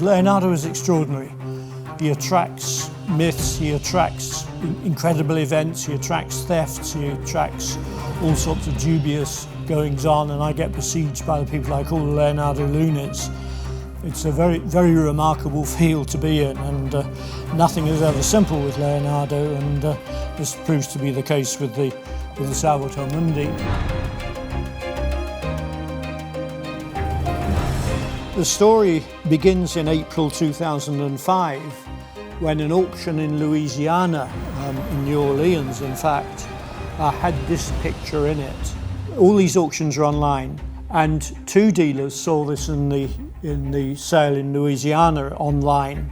Leonardo is extraordinary. He attracts myths, he attracts incredible events, he attracts thefts, he attracts all sorts of dubious goings-on, and I get besieged by the people I call the Leonardo loonies. It's a very, very remarkable field to be in, and nothing is ever simple with Leonardo, and this proves to be the case with the Salvator Mundi. The story begins in April 2005 when an auction in Louisiana, in New Orleans in fact, had this picture in it. All these auctions are online, and two dealers saw this in the sale in Louisiana online.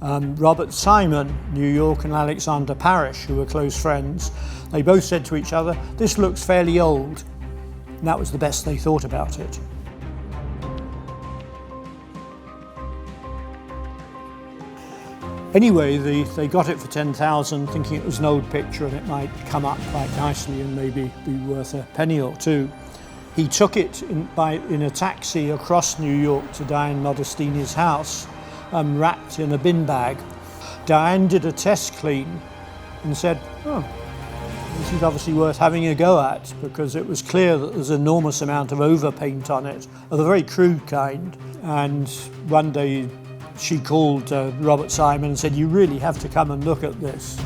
Robert Simon, New York, and Alexander Parrish, who were close friends, they both said to each other, "This looks fairly old," and that was the best they thought about it. Anyway, they got it for 10,000, thinking it was an old picture and it might come up quite nicely and maybe be worth a penny or two. He took it in a taxi across New York to Diane Modestini's house, wrapped in a bin bag. Diane did a test clean and said, "Oh, this is obviously worth having a go at," because it was clear that there's an enormous amount of overpaint on it, of a very crude kind. And one day she called Robert Simon and said, "You really have to come and look at this."